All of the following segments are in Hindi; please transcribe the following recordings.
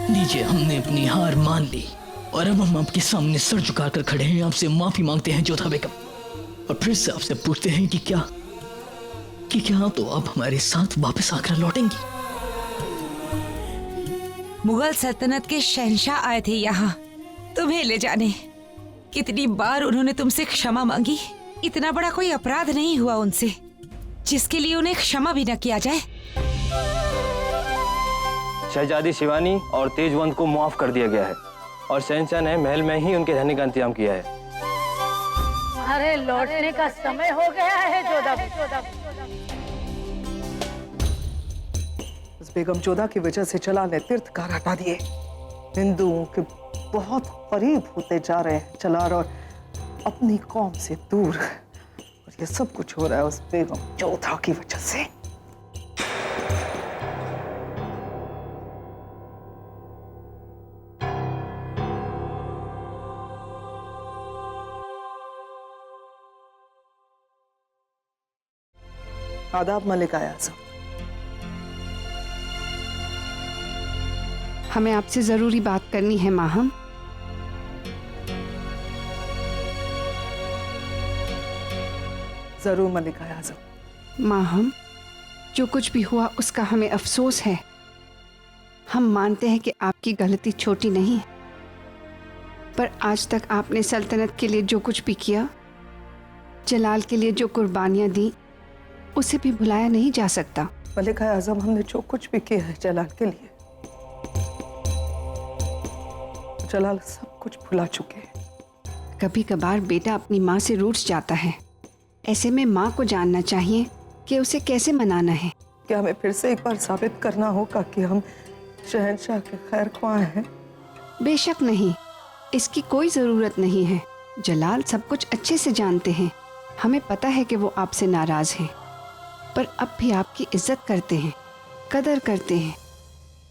लीजिए, हमने अपनी हार मान ली और अब हम आपके सामने सर झुकाकर खड़े हैं। आपसे माफी मांगते हैं जोधा बेगम, और फिर से आपसे पूछते हैं कि क्या तो आप हमारे साथ वापस आकर लौटेंगी? मुगल सल्तनत के शहंशाह आए थे यहाँ तुम्हें ले जाने। कितनी बार उन्होंने तुमसे क्षमा मांगी। इतना बड़ा कोई अपराध नहीं हुआ उनसे जिसके लिए उन्हें क्षमा भी न किया जाए। शहजादी शिवानी और तेजवंत को माफ कर दिया गया है और शहंशाह ने महल में ही उनके रहने का इंतजाम किया है। अरे लौटने का समय हो गया है जोधा। बेगम जोधा की वजह से जलाल ने तीर्थकार हटा दिए। हिंदुओं के बहुत करीब होते जा रहे हैं जलाल, और अपनी कौम से दूर। और ये सब कुछ हो रहा है उस बेगम जोधा की वजह से। आदाब मलिक आयाज़म। हमें आपसे जरूरी बात करनी है माहम। जरूर मलिक आयाज़म। माहम, जो कुछ भी हुआ उसका हमें अफसोस है। हम मानते हैं कि आपकी गलती छोटी नहीं है, पर आज तक आपने सल्तनत के लिए जो कुछ भी किया, जलाल के लिए जो कुर्बानियां दी, उसे भी भुलाया नहीं जा सकता। मलिक आज़म, हमने जो कुछ भी किया है जलाल के लिए, जलाल सब कुछ भुला चुके हैं। कभी कभार बेटा अपनी माँ से रूठ जाता है। ऐसे में माँ को जानना चाहिए कि उसे कैसे मनाना है। क्या हमें फिर से एक बार साबित करना होगा कि हम शहंशाह के खैर ख्वाह हैं? बेशक नहीं, इसकी कोई ज़रूरत नहीं है। जलाल सब कुछ अच्छे से जानते हैं। हमें पता है कि वो आपसे नाराज़ हैं, पर अब भी आपकी इज्जत करते हैं, कदर करते हैं।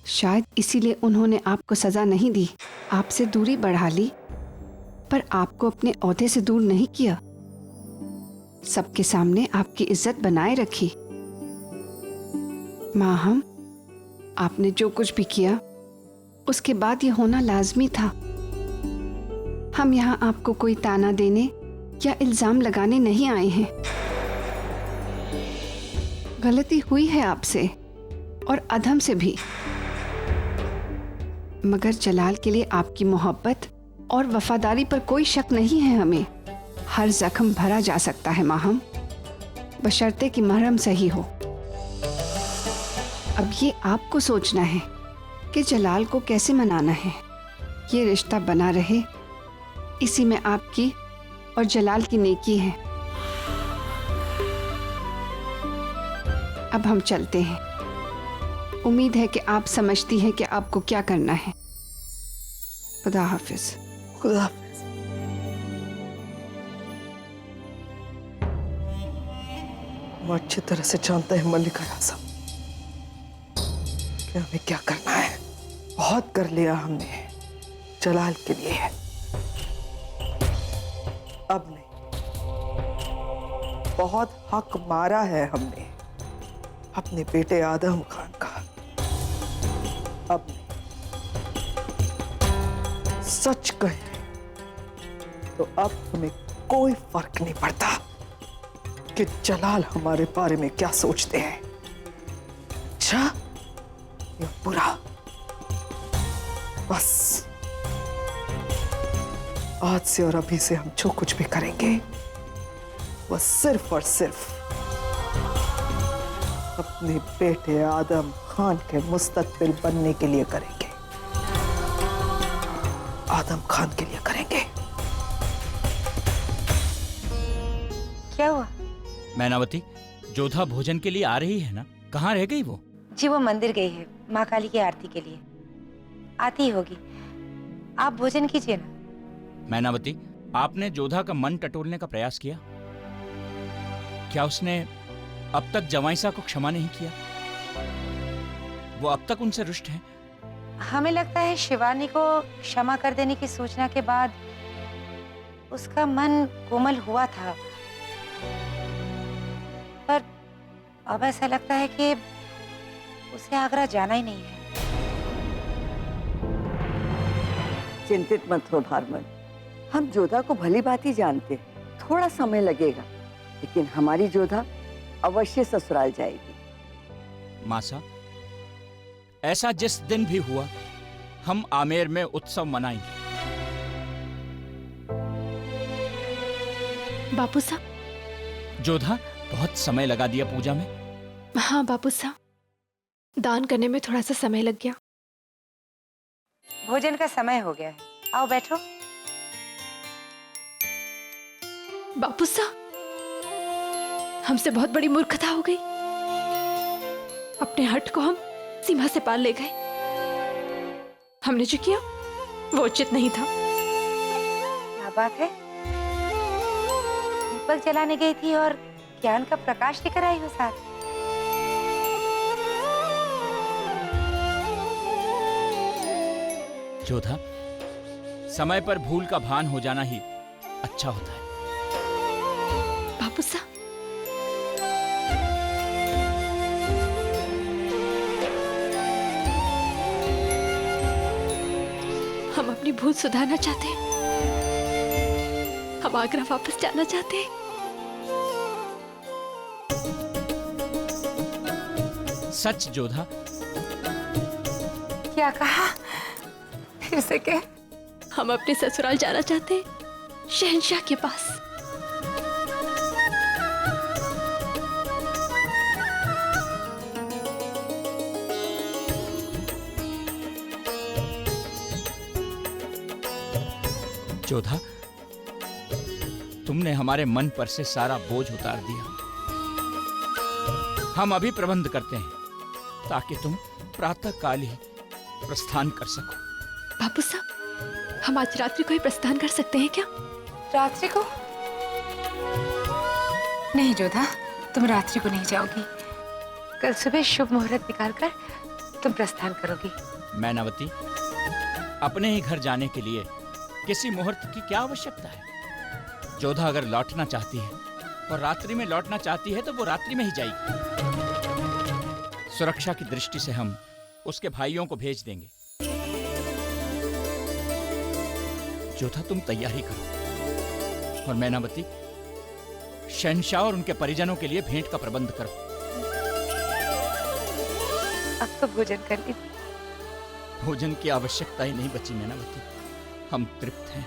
शायद इसीलिए उन्होंने आपको सज़ा नहीं दी, आपसे दूरी बढ़ा ली, पर आपको अपने ओहदे से दूर नहीं किया। सबके सामने आपकी इज्जत बनाए रखी। माहम, आपने जो कुछ भी किया उसके बाद ये होना लाजमी था। हम यहाँ आपको कोई ताना देने या इल्जाम लगाने नहीं आए हैं। गलती हुई है आपसे और अधम से भी, मगर जलाल के लिए आपकी मोहब्बत और वफादारी पर कोई शक नहीं है। हमें हर जख्म भरा जा सकता है माहम, बशर्ते कि महरम सही हो। अब ये आपको सोचना है कि जलाल को कैसे मनाना है। ये रिश्ता बना रहे, इसी में आपकी और जलाल की नेकी है। अब हम चलते हैं। उम्मीद है कि आप समझती हैं कि आपको क्या करना है। खुदा हाफिज। खुदा हाफिज। हम अच्छी तरह से जानते हैं मलिक आज़म कि हमें क्या करना है। बहुत कर लिया हमने जलाल के लिए, अब नहीं। बहुत हक मारा है हमने अपने बेटे आदम खान का, अब नहीं। सच कहे तो अब हमें कोई फर्क नहीं पड़ता कि जलाल हमारे बारे में क्या सोचते हैं, अच्छा या बुरा। बस आज से और अभी से हम जो कुछ भी करेंगे वह सिर्फ और सिर्फ अपने बेटे आदम खान के मुस्तकबिल बनने के लिए करेंगे, आदम खान के लिए करेंगे। क्या हुआ? मैनावती, जोधा भोजन के लिए आ रही है ना? कहाँ रह गई वो? जी वो मंदिर गई है माँ काली की आरती के लिए, आती होगी। आप भोजन कीजिए ना। मैनावती, आपने जोधा का मन टटोलने का प्रयास किया? क्या उसने अब तक जवाईसा को क्षमा नहीं किया? वो अब तक उनसे रुष्ट है? हमें लगता है शिवानी को क्षमा कर देने की सूचना के बाद उसका मन कोमल हुआ था, पर अब ऐसा लगता है कि उसे आगरा जाना ही नहीं है। चिंतित मत हो भारमन, हम जोधा को भली भांति जानते हैं। थोड़ा समय लगेगा, लेकिन हमारी जोधा अवश्य ससुराल जाएगी। मासा, ऐसा जिस दिन भी हुआ हम आमेर में उत्सव मनाएंगे। बापू साहब। जोधा, बहुत समय लगा दिया पूजा में। हाँ बापू साहब, दान करने में थोड़ा सा समय लग गया। भोजन का समय हो गया है, आओ बैठो। बापू साहब, हमसे बहुत बड़ी मूर्खता हो गई। अपने हट को हम सीमा से पार ले गए। हमने जो किया वो उचित नहीं था। क्या बात है? दीपक जलाने गई थी और ज्ञान का प्रकाश लेकर आई हो साथ। जोधा, समय पर भूल का भान हो जाना ही अच्छा होता है। बापू साहब, हम अपनी भूल सुधारना चाहते हैं। हम आगरा वापस जाना चाहते हैं। सच जोधा। क्या कहा? फिर से कह। हम अपने ससुराल जाना चाहते हैं, शहंशाह के पास। जोधा, तुमने हमारे मन पर से सारा बोझ उतार दिया। हम अभी प्रबंध करते हैं ताकि तुम प्रातः काल ही प्रस्थान कर सको। बापू साहब, हम आज रात्रि को ही प्रस्थान कर सकते हैं क्या? रात्रि को? नहीं जोधा, तुम रात्रि को नहीं जाओगी। कल सुबह शुभ मुहूर्त निकालकर तुम प्रस्थान करोगी। मैनावती, अपने ही घर जाने के लिए किसी मुहूर्त की क्या आवश्यकता है? जोधा अगर लौटना चाहती है और रात्रि में लौटना चाहती है तो वो रात्रि में ही जाएगी। सुरक्षा की दृष्टि से हम उसके भाइयों को भेज देंगे। जोधा, तुम तैयारी करो और मैनावती, शहंशाह और उनके परिजनों के लिए भेंट का प्रबंध करो। अब तो भोजन कर लीजिए। भोजन की आवश्यकता ही नहीं बची मैनावती, हम तृप्त हैं।